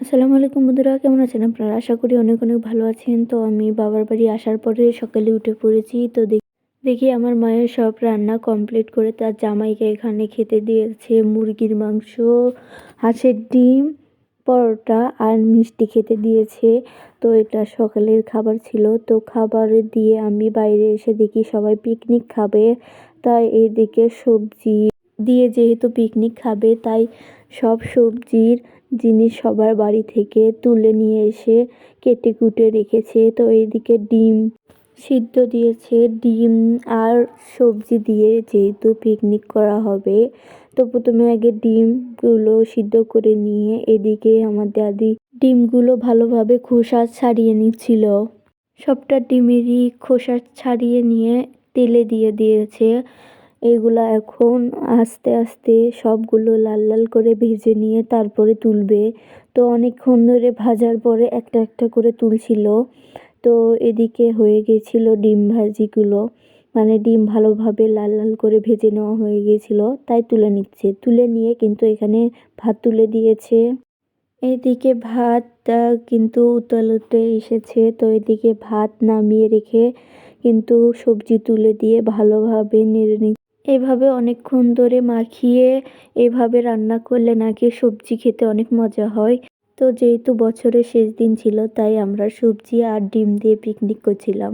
আসসালামু আলাইকুম বন্ধুরা, কেমন আছেন আপনারা? আশা করি অনেক অনেক ভালো আছেন। তো আমি বাবার বাড়ি আসার পরে সকালে উঠে পড়েছি। তো দেখি আমার মায়ের সব রান্না কমপ্লিট করে তার জামাইকে এখানে খেতে দিয়েছে মুরগির মাংস, হাঁসের ডিম, পরোটা আর মিষ্টি খেতে দিয়েছে। তো এটা সকালের খাবার ছিল। তো খাবার দিয়ে আমি বাইরে এসে দেখি সবাই পিকনিক খাবে, তাই এইদিকে সবজি দিয়ে যেহেতু পিকনিক খাবে তাই সব সবজির জিনিস সবার বাড়ি থেকে তুলে নিয়ে এসে কেটে কুটে রেখেছে। তো এইদিকে ডিম সিদ্ধ দিয়েছে, ডিম আর সবজি দিয়ে যেহেতু পিকনিক করা হবে। তো প্রথমে আগে ডিমগুলো সিদ্ধ করে নিয়ে এদিকে আমার দাদি ডিমগুলো ভালোভাবে খোসা ছাড়িয়ে নিচ্ছিল। সবটা ডিমেরই খোসা ছাড়িয়ে নিয়ে তেলে দিয়ে দিয়েছে। এগুলা এখন আস্তে আস্তে সবগুলো লাল লাল করে ভেজে নিয়ে তারপরে তুলবে। তো অনেকক্ষণ ধরে ভাজার পরে একটা একটা করে তুলছিল। তো এদিকে হয়ে গেছিল ডিম ভাজিগুলো, মানে ডিম ভালোভাবে লাল লাল করে ভেজে নেওয়া হয়ে গেছিল, তাই তুলে নিচ্ছে। তুলে নিয়ে কিন্তু এখানে ভাত তুলে দিয়েছে। এইদিকে ভাত কিন্তু উতলে এসেছে। তো এদিকে ভাত নামিয়ে রেখে কিন্তু সবজি তুলে দিয়ে ভালোভাবে নেড়ে নিচ্ছে। এভাবে অনেকক্ষণ ধরে মাখিয়ে এভাবে রান্না করলে নাকি সবজি খেতে অনেক মজা হয়। তো যেহেতু বছরের শেষ দিন ছিল তাই আমরা সবজি আর ডিম দিয়ে পিকনিক করছিলাম।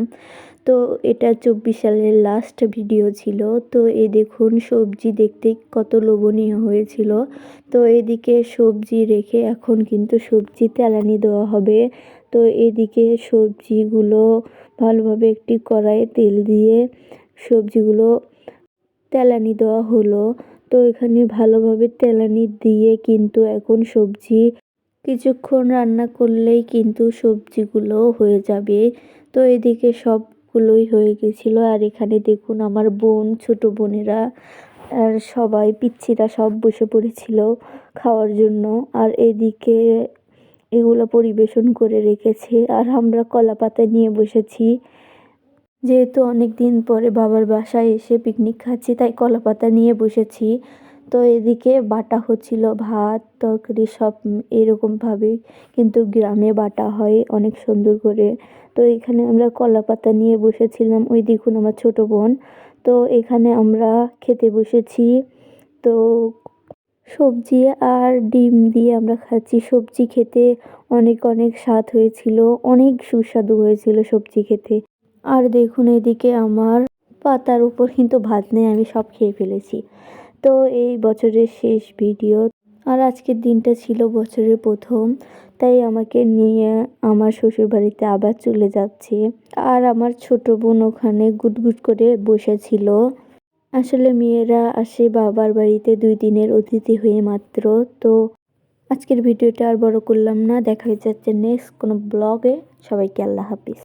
তো এটা 24 সালের লাস্ট ভিডিও ছিল। তো এই দেখুন সবজি দেখতে কত লোভনীয় হয়েছিল। তো এদিকে সবজি রেখে এখন কিন্তু সবজি তেলানি দেওয়া হবে। তো এদিকে সবজিগুলো ভালোভাবে একটি কড়াইয়ে তেল দিয়ে সবজিগুলো তেলানি দেওয়া হলো। তো এখানে ভালোভাবে তেলানি দিয়ে কিন্তু এখন সবজি কিছুক্ষণ রান্না করলেই কিন্তু সবজিগুলো হয়ে যাবে। তো এদিকে সবগুলোই হয়ে গেছিলো। আর এখানে দেখুন আমার বোন, ছোট বোনেরা আর সবাই পিচ্ছিরা সব বসে পড়েছিল খাওয়ার জন্য। আর এদিকে এগুলো পরিবেশন করে রেখেছে আর আমরা কলা পাতা নিয়ে বসেছি। যেহেতু অনেক দিন পরে বাবার বাসায় এসে পিকনিক খাচ্ছি তাই কলা পাতা নিয়ে বসেছি। তো এদিকে বাটা হচ্ছিল ভাত তরকারি সব এরকমভাবেই কিন্তু গ্রামে বাটা হয় অনেক সুন্দর করে। তো এখানে আমরা কলা পাতা নিয়ে বসেছিলাম। ওই দেখুন আমার ছোট বোন। তো এখানে আমরা খেতে বসেছি। তো সবজি আর ডিম দিয়ে আমরা খাচ্ছি। সবজি খেতে অনেক অনেক স্বাদ হয়েছিল, অনেক সুস্বাদু হয়েছিল সবজি খেতে। আর দেখুন এদিকে আমার পাতার উপর কিন্তু ভাত নেই, আমি সব খেয়ে ফেলেছি। তো এই বছরের শেষ ভিডিও আর আজকের দিনটা ছিল বছরের প্রথম, তাই আমাকে নিয়ে আমার শ্বশুরবাড়িতে আবার চলে যাচ্ছে। আর আমার ছোট বোন ওখানে গুটগুট করে বসেছিল। আসলে মেয়েরা আসে বাবার বাড়িতে 2 দিনের অতিথি হয়ে মাত্র। তো আজকের ভিডিওটা আর বড় করলাম না, দেখা হয়ে যাচ্ছে নেক্সট কোনো ব্লগে। সবাইকে আল্লাহ হাফিজ।